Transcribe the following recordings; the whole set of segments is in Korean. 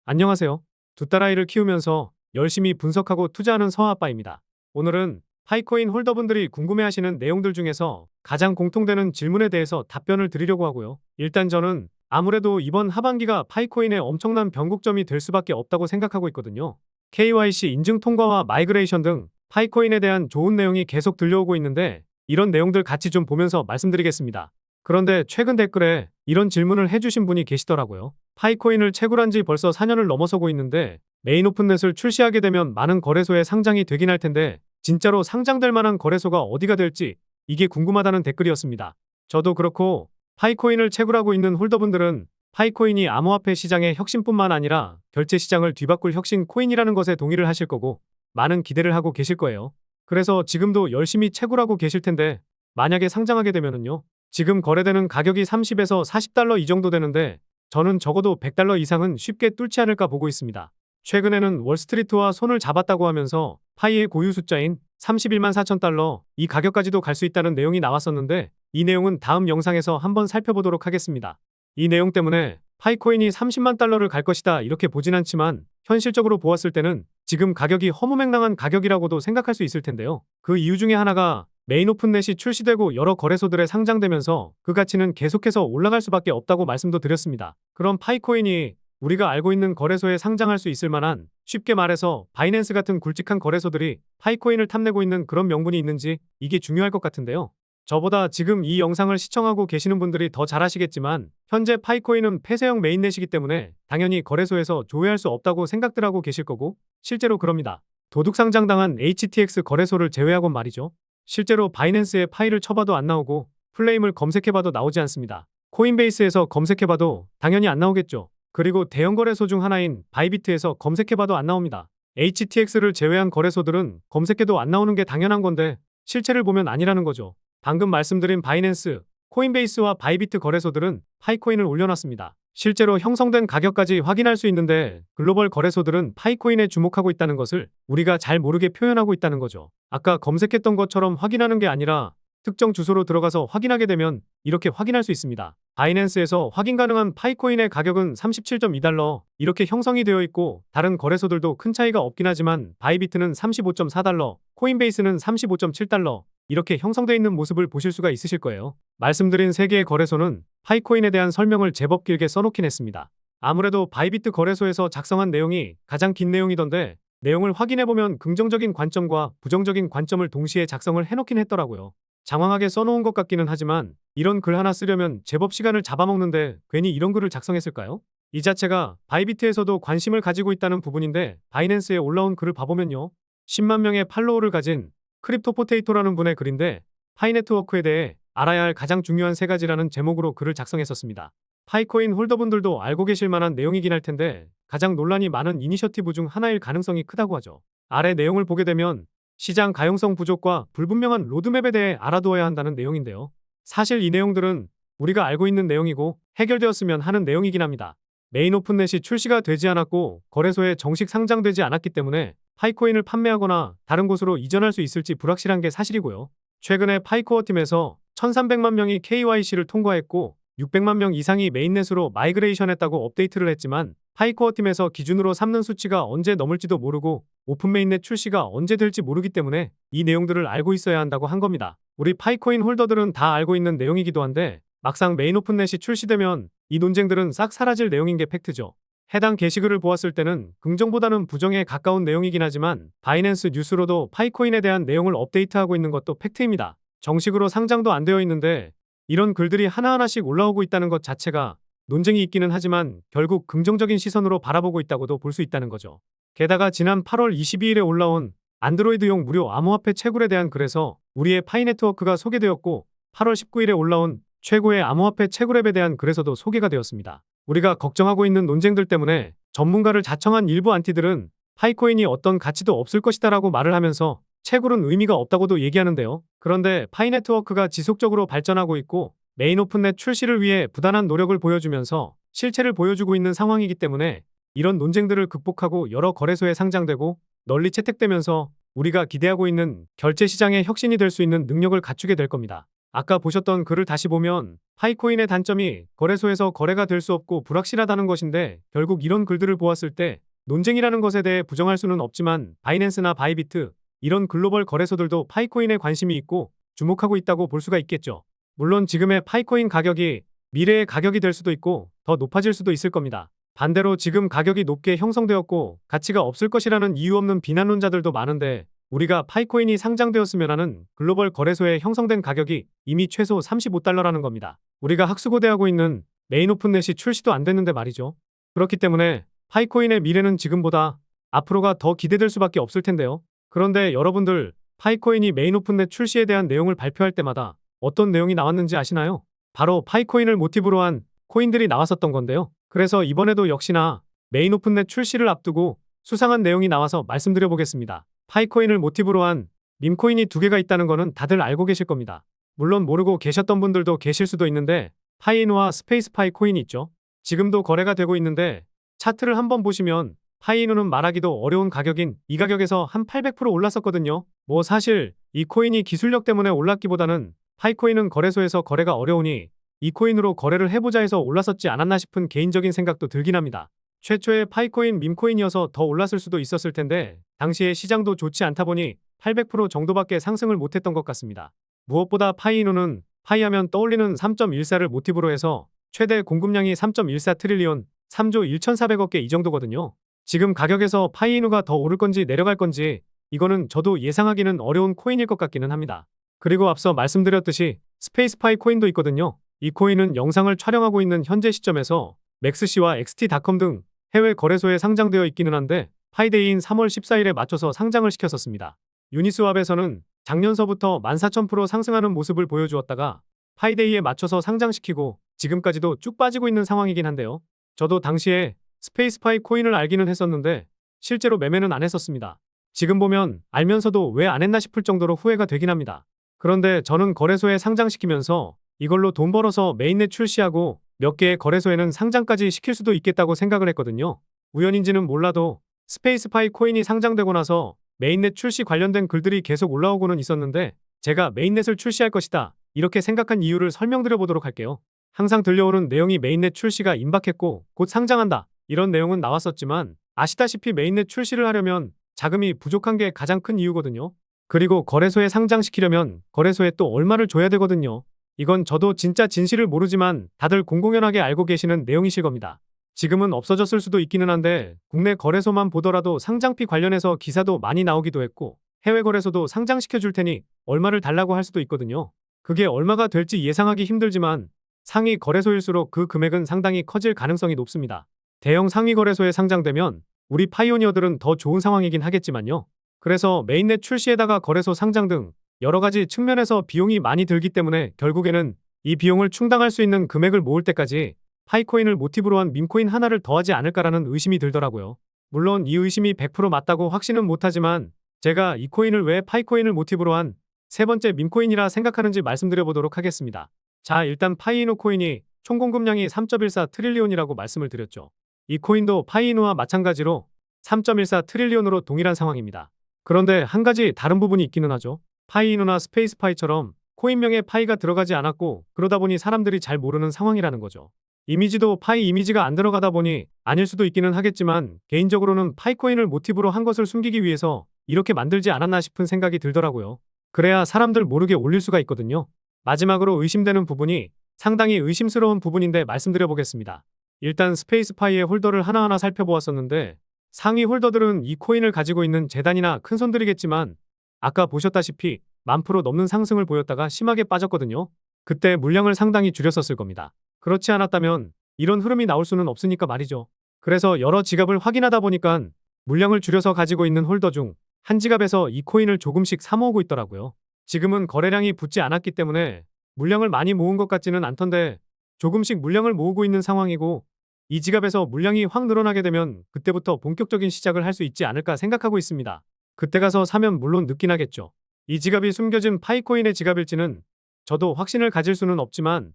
안녕하세요. 두 딸아이를 키우면서 열심히 분석하고 투자하는 서아빠입니다. 오늘은 파이코인 홀더분들이 궁금해하시는 내용들 중에서 가장 공통되는 질문에 대해서 답변을 드리려고 하고요. 일단 저는 아무래도 이번 하반기가 파이코인의 엄청난 변곡점이 될 수밖에 없다고 생각하고 있거든요. KYC 인증 통과와 마이그레이션 등 파이코인에 대한 좋은 내용이 계속 들려오고 있는데 이런 내용들 같이 좀 보면서 말씀드리겠습니다. 그런데 최근 댓글에 이런 질문을 해주신 분이 계시더라고요. 파이코인을 채굴한 지 벌써 4년을 넘어서고 있는데 메인 오픈넷을 출시하게 되면 많은 거래소에 상장이 되긴 할 텐데 진짜로 상장될 만한 거래소가 어디가 될지 이게 궁금하다는 댓글이었습니다. 저도 그렇고 파이코인을 채굴하고 있는 홀더분들은 파이코인이 암호화폐 시장의 혁신뿐만 아니라 결제 시장을 뒤바꿀 혁신 코인이라는 것에 동의를 하실 거고 많은 기대를 하고 계실 거예요. 그래서 지금도 열심히 채굴하고 계실 텐데 만약에 상장하게 되면은요. 지금 거래되는 가격이 30에서 40달러 이 정도 되는데 저는 적어도 100달러 이상은 쉽게 뚫지 않을까 보고 있습니다. 최근에는 월스트리트와 손을 잡았다고 하면서 파이의 고유 숫자인 31만 4천 달러 이 가격까지도 갈 수 있다는 내용이 나왔었는데 이 내용은 다음 영상에서 한번 살펴보도록 하겠습니다. 이 내용 때문에 파이코인이 30만 달러를 갈 것이다 이렇게 보진 않지만 현실적으로 보았을 때는 지금 가격이 허무맹랑한 가격이라고도 생각할 수 있을 텐데요. 그 이유 중에 하나가 메인 오픈넷이 출시되고 여러 거래소들에 상장되면서 그 가치는 계속해서 올라갈 수밖에 없다고 말씀도 드렸습니다. 그럼 파이코인이 우리가 알고 있는 거래소에 상장할 수 있을 만한 쉽게 말해서 바이낸스 같은 굵직한 거래소들이 파이코인을 탐내고 있는 그런 명분이 있는지 이게 중요할 것 같은데요. 저보다 지금 이 영상을 시청하고 계시는 분들이 더 잘 아시겠지만 현재 파이코인은 폐쇄형 메인넷이기 때문에 당연히 거래소에서 조회할 수 없다고 생각들 하고 계실 거고 실제로 그럽니다. 도둑 상장당한 HTX 거래소를 제외하곤 말이죠. 실제로 바이낸스에 파일을 쳐봐도 안 나오고 플레임을 검색해봐도 나오지 않습니다. 코인베이스에서 검색해봐도 당연히 안 나오겠죠. 그리고 대형 거래소 중 하나인 바이비트에서 검색해봐도 안 나옵니다. HTX를 제외한 거래소들은 검색해도 안 나오는 게 당연한 건데 실체를 보면 아니라는 거죠. 방금 말씀드린 바이낸스, 코인베이스와 바이비트 거래소들은 파이코인을 올려놨습니다. 실제로 형성된 가격까지 확인할 수 있는데 글로벌 거래소들은 파이코인에 주목하고 있다는 것을 우리가 잘 모르게 표현하고 있다는 거죠. 아까 검색했던 것처럼 확인하는 게 아니라 특정 주소로 들어가서 확인하게 되면 이렇게 확인할 수 있습니다. 바이낸스에서 확인 가능한 파이코인의 가격은 37.2달러 이렇게 형성이 되어 있고 다른 거래소들도 큰 차이가 없긴 하지만 바이비트는 35.4달러, 코인베이스는 35.7달러 이렇게 형성되어 있는 모습을 보실 수가 있으실 거예요. 말씀드린 3개의 거래소는 파이코인에 대한 설명을 제법 길게 써놓긴 했습니다. 아무래도 바이비트 거래소에서 작성한 내용이 가장 긴 내용이던데 내용을 확인해보면 긍정적인 관점과 부정적인 관점을 동시에 작성을 해놓긴 했더라고요. 장황하게 써놓은 것 같기는 하지만 이런 글 하나 쓰려면 제법 시간을 잡아먹는데 괜히 이런 글을 작성했을까요? 이 자체가 바이비트에서도 관심을 가지고 있다는 부분인데 바이낸스에 올라온 글을 봐보면요. 10만 명의 팔로워를 가진 크립토 포테이토라는 분의 글인데 파이네트워크에 대해 알아야 할 가장 중요한 3가지라는 제목으로 글을 작성했었습니다. 파이코인 홀더분들도 알고 계실 만한 내용이긴 할 텐데 가장 논란이 많은 이니셔티브 중 하나일 가능성이 크다고 하죠. 아래 내용을 보게 되면 시장 가용성 부족과 불분명한 로드맵에 대해 알아두어야 한다는 내용인데요. 사실 이 내용들은 우리가 알고 있는 내용이고 해결되었으면 하는 내용이긴 합니다. 메인 오픈넷이 출시가 되지 않았고 거래소에 정식 상장되지 않았기 때문에 파이코인을 판매하거나 다른 곳으로 이전할 수 있을지 불확실한 게 사실이고요. 최근에 파이코어 팀에서 1300만 명이 KYC를 통과했고 600만 명 이상이 메인넷으로 마이그레이션했다고 업데이트를 했지만 파이코어 팀에서 기준으로 삼는 수치가 언제 넘을지도 모르고 오픈 메인넷 출시가 언제 될지 모르기 때문에 이 내용들을 알고 있어야 한다고 한 겁니다. 우리 파이코인 홀더들은 다 알고 있는 내용이기도 한데 막상 메인 오픈넷이 출시되면 이 논쟁들은 싹 사라질 내용인 게 팩트죠. 해당 게시글을 보았을 때는 긍정보다는 부정에 가까운 내용이긴 하지만 바이낸스 뉴스로도 파이코인에 대한 내용을 업데이트하고 있는 것도 팩트입니다. 정식으로 상장도 안 되어 있는데 이런 글들이 하나하나씩 올라오고 있다는 것 자체가 논쟁이 있기는 하지만 결국 긍정적인 시선으로 바라보고 있다고도 볼 수 있다는 거죠. 게다가 지난 8월 22일에 올라온 안드로이드용 무료 암호화폐 채굴에 대한 글에서 우리의 파이네트워크가 소개되었고 8월 19일에 올라온 최고의 암호화폐 채굴앱에 대한 글에서도 소개가 되었습니다. 우리가 걱정하고 있는 논쟁들 때문에 전문가를 자청한 일부 안티들은 파이코인이 어떤 가치도 없을 것이다라고 말을 하면서 채굴은 의미가 없다고도 얘기하는데요. 그런데 파이네트워크가 지속적으로 발전하고 있고 메인 오픈넷 출시를 위해 부단한 노력을 보여주면서 실체를 보여주고 있는 상황이기 때문에 이런 논쟁들을 극복하고 여러 거래소에 상장되고 널리 채택되면서 우리가 기대하고 있는 결제 시장의 혁신이 될 수 있는 능력을 갖추게 될 겁니다. 아까 보셨던 글을 다시 보면 파이코인의 단점이 거래소에서 거래가 될 수 없고 불확실하다는 것인데, 결국 이런 글들을 보았을 때 논쟁이라는 것에 대해 부정할 수는 없지만 바이낸스나 바이비트 이런 글로벌 거래소들도 파이코인에 관심이 있고 주목하고 있다고 볼 수가 있겠죠. 물론 지금의 파이코인 가격이 미래의 가격이 될 수도 있고 더 높아질 수도 있을 겁니다. 반대로 지금 가격이 높게 형성되었고 가치가 없을 것이라는 이유 없는 비난론자들도 많은데, 우리가 파이코인이 상장되었으면 하는 글로벌 거래소에 형성된 가격이 이미 최소 35달러라는 겁니다. 우리가 학수고대하고 있는 메인 오픈넷이 출시도 안 됐는데 말이죠. 그렇기 때문에 파이코인의 미래는 지금보다 앞으로가 더 기대될 수밖에 없을 텐데요. 그런데 여러분들, 파이코인이 메인 오픈넷 출시에 대한 내용을 발표할 때마다 어떤 내용이 나왔는지 아시나요? 바로 파이코인을 모티브로 한 코인들이 나왔었던 건데요. 그래서 이번에도 역시나 메인 오픈넷 출시를 앞두고 수상한 내용이 나와서 말씀드려 보겠습니다. 파이코인을 모티브로 한 밈코인이 두 개가 있다는 거는 다들 알고 계실 겁니다. 물론 모르고 계셨던 분들도 계실 수도 있는데, 파이누와 스페이스파이 코인이 있죠. 지금도 거래가 되고 있는데 차트를 한번 보시면 파이누는 말하기도 어려운 가격인 이 가격에서 한 800% 올랐었거든요. 뭐 사실 이 코인이 기술력 때문에 올랐기보다는 파이코인은 거래소에서 거래가 어려우니 이 코인으로 거래를 해보자 해서 올랐었지 않았나 싶은 개인적인 생각도 들긴 합니다. 최초의 파이코인 밈코인이어서 더 올랐을 수도 있었을 텐데 당시에 시장도 좋지 않다 보니 800% 정도밖에 상승을 못했던 것 같습니다. 무엇보다 파이누는 파이하면 떠올리는 3.14를 모티브로 해서 최대 공급량이 3.14 트릴리온, 3조 1,400억 개 이 정도거든요. 지금 가격에서 파이누가 더 오를 건지 내려갈 건지 이거는 저도 예상하기는 어려운 코인일 것 같기는 합니다. 그리고 앞서 말씀드렸듯이 스페이스파이 코인도 있거든요. 이 코인은 영상을 촬영하고 있는 현재 시점에서 맥스시와 XT.com 등 해외 거래소에 상장되어 있기는 한데 파이데이인 3월 14일에 맞춰서 상장을 시켰었습니다. 유니스왑에서는 작년서부터 14,000% 상승하는 모습을 보여주었다가 파이데이에 맞춰서 상장시키고 지금까지도 쭉 빠지고 있는 상황이긴 한데요. 저도 당시에 스페이스파이 코인을 알기는 했었는데 실제로 매매는 안 했었습니다. 지금 보면 알면서도 왜 안 했나 싶을 정도로 후회가 되긴 합니다. 그런데 저는 거래소에 상장시키면서 이걸로 돈 벌어서 메인넷 출시하고 몇 개의 거래소에는 상장까지 시킬 수도 있겠다고 생각을 했거든요. 우연인지는 몰라도 스페이스파이 코인이 상장되고 나서 메인넷 출시 관련된 글들이 계속 올라오고는 있었는데 제가 메인넷을 출시할 것이다 이렇게 생각한 이유를 설명드려 보도록 할게요. 항상 들려오는 내용이 메인넷 출시가 임박했고 곧 상장한다 이런 내용은 나왔었지만 아시다시피 메인넷 출시를 하려면 자금이 부족한 게 가장 큰 이유거든요. 그리고 거래소에 상장시키려면 거래소에 또 얼마를 줘야 되거든요. 이건 저도 진짜 진실을 모르지만 다들 공공연하게 알고 계시는 내용이실 겁니다. 지금은 없어졌을 수도 있기는 한데 국내 거래소만 보더라도 상장피 관련해서 기사도 많이 나오기도 했고 해외 거래소도 상장시켜 줄 테니 얼마를 달라고 할 수도 있거든요. 그게 얼마가 될지 예상하기 힘들지만 상위 거래소일수록 그 금액은 상당히 커질 가능성이 높습니다. 대형 상위 거래소에 상장되면 우리 파이오니어들은 더 좋은 상황이긴 하겠지만요. 그래서 메인넷 출시에다가 거래소 상장 등 여러 가지 측면에서 비용이 많이 들기 때문에 결국에는 이 비용을 충당할 수 있는 금액을 모을 때까지 파이코인을 모티브로 한 밈코인 하나를 더하지 않을까라는 의심이 들더라고요. 물론 이 의심이 100% 맞다고 확신은 못하지만 제가 이 코인을 왜 파이코인을 모티브로 한 세 번째 밈코인이라 생각하는지 말씀드려 보도록 하겠습니다. 자, 일단 파이누 코인이 총 공급량이 3.14 트릴리온이라고 말씀을 드렸죠. 이 코인도 파이누와 마찬가지로 3.14 트릴리온으로 동일한 상황입니다. 그런데 한 가지 다른 부분이 있기는 하죠. 파이누나 스페이스파이처럼 코인명에 파이가 들어가지 않았고 그러다 보니 사람들이 잘 모르는 상황이라는 거죠. 이미지도 파이 이미지가 안 들어가다 보니 아닐 수도 있기는 하겠지만 개인적으로는 파이코인을 모티브로 한 것을 숨기기 위해서 이렇게 만들지 않았나 싶은 생각이 들더라고요. 그래야 사람들 모르게 올릴 수가 있거든요. 마지막으로 의심되는 부분이 상당히 의심스러운 부분인데 말씀드려 보겠습니다. 일단 스페이스파이의 홀더를 하나하나 살펴보았었는데 상위 홀더들은 이 코인을 가지고 있는 재단이나 큰손들이겠지만 아까 보셨다시피 10,000% 넘는 상승을 보였다가 심하게 빠졌거든요. 그때 물량을 상당히 줄였었을 겁니다. 그렇지 않았다면 이런 흐름이 나올 수는 없으니까 말이죠. 그래서 여러 지갑을 확인하다 보니까 물량을 줄여서 가지고 있는 홀더 중 한 지갑에서 이 코인을 조금씩 사모으고 있더라고요. 지금은 거래량이 붙지 않았기 때문에 물량을 많이 모은 것 같지는 않던데 조금씩 물량을 모으고 있는 상황이고 이 지갑에서 물량이 확 늘어나게 되면 그때부터 본격적인 시작을 할 수 있지 않을까 생각하고 있습니다. 그때 가서 사면 물론 늦긴 하겠죠. 이 지갑이 숨겨진 파이코인의 지갑일지는 저도 확신을 가질 수는 없지만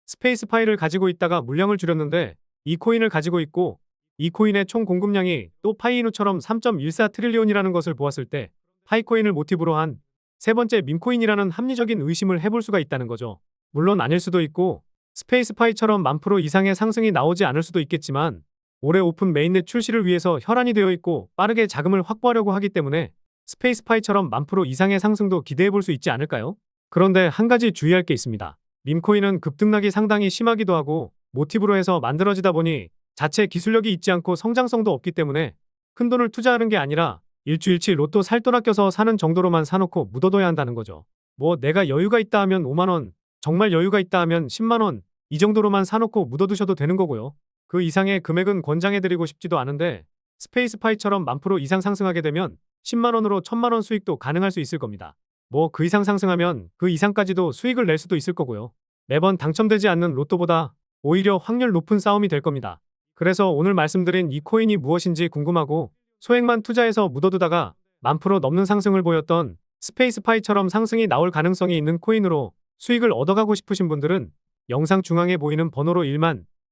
스페이스파이를 가지고 있다가 물량을 줄였는데 이 코인을 가지고 있고 이 코인의 총 공급량이 또 파이누처럼 3.14 트릴리온이라는 것을 보았을 때 파이코인을 모티브로 한 세 번째, 밈코인이라는 합리적인 의심을 해볼 수가 있다는 거죠. 물론 아닐 수도 있고 스페이스파이처럼 10,000% 이상의 상승이 나오지 않을 수도 있겠지만 올해 오픈 메인넷 출시를 위해서 혈안이 되어 있고 빠르게 자금을 확보하려고 하기 때문에 스페이스파이처럼 10,000% 이상의 상승도 기대해 볼 수 있지 않을까요? 그런데 한 가지 주의할 게 있습니다. 밈코인은 급등락이 상당히 심하기도 하고 모티브로 해서 만들어지다 보니 자체 기술력이 있지 않고 성장성도 없기 때문에 큰돈을 투자하는 게 아니라 일주일치 로또 살 돈 아껴서 사는 정도로만 사놓고 묻어둬야 한다는 거죠. 뭐 내가 여유가 있다 하면 5만원, 정말 여유가 있다 하면 10만원, 이 정도로만 사놓고 묻어두셔도 되는 거고요. 그 이상의 금액은 권장해드리고 싶지도 않은데 스페이스파이처럼 10,000% 이상 상승하게 되면 10만원으로 1,000만원 수익도 가능할 수 있을 겁니다. 뭐 그 이상 상승하면 그 이상까지도 수익을 낼 수도 있을 거고요. 매번 당첨되지 않는 로또보다 오히려 확률 높은 싸움이 될 겁니다. 그래서 오늘 말씀드린 이 코인이 무엇인지 궁금하고 소액만 투자해서 묻어두다가 10,000% 넘는 상승을 보였던 스페이스파이처럼 상승이 나올 가능성이 있는 코인으로 수익을 얻어가고 싶으신 분들은 영상 중앙에 보이는 번호로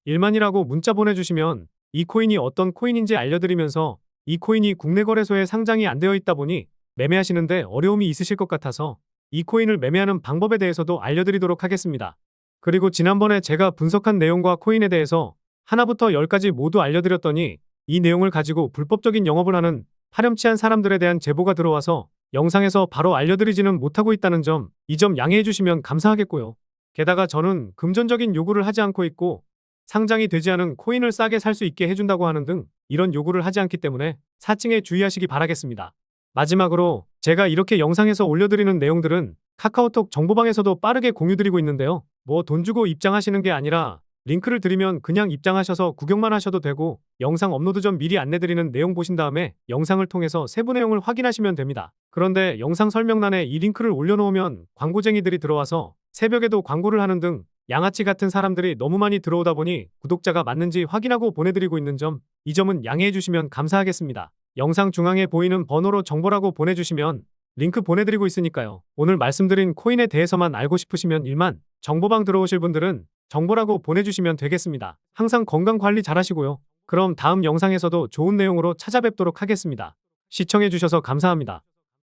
1만이라고 문자 보내주시면 이 코인이 어떤 코인인지 알려드리면서 이 코인이 국내 거래소에 상장이 안 되어 있다 보니 매매하시는데 어려움이 있으실 것 같아서 이 코인을 매매하는 방법에 대해서도 알려드리도록 하겠습니다. 그리고 지난번에 제가 분석한 내용과 코인에 대해서 하나부터 10까지 모두 알려드렸더니 이 내용을 가지고 불법적인 영업을 하는 파렴치한 사람들에 대한 제보가 들어와서 영상에서 바로 알려드리지는 못하고 있다는 점, 이 점 양해해 주시면 감사하겠고요. 게다가 저는 금전적인 요구를 하지 않고 있고 상장이 되지 않은 코인을 싸게 살 수 있게 해준다고 하는 등 이런 요구를 하지 않기 때문에 사칭에 주의하시기 바라겠습니다. 마지막으로 제가 이렇게 영상에서 올려드리는 내용들은 카카오톡 정보방에서도 빠르게 공유드리고 있는데요. 뭐 돈 주고 입장하시는 게 아니라 링크를 드리면 그냥 입장하셔서 구경만 하셔도 되고 영상 업로드 전 미리 안내드리는 내용 보신 다음에 영상을 통해서 세부 내용을 확인하시면 됩니다. 그런데 영상 설명란에 이 링크를 올려놓으면 광고쟁이들이 들어와서 새벽에도 광고를 하는 등 양아치 같은 사람들이 너무 많이 들어오다 보니 구독자가 맞는지 확인하고 보내드리고 있는 점, 이 점은 양해해 주시면 감사하겠습니다. 영상 중앙에 보이는 번호로 정보라고 보내주시면 링크 보내드리고 있으니까요. 오늘 말씀드린 코인에 대해서만 알고 싶으시면 1만, 정보방 들어오실 분들은 정보라고 보내주시면 되겠습니다. 항상 건강관리 잘하시고요. 그럼 다음 영상에서도 좋은 내용으로 찾아뵙도록 하겠습니다. 시청해주셔서 감사합니다.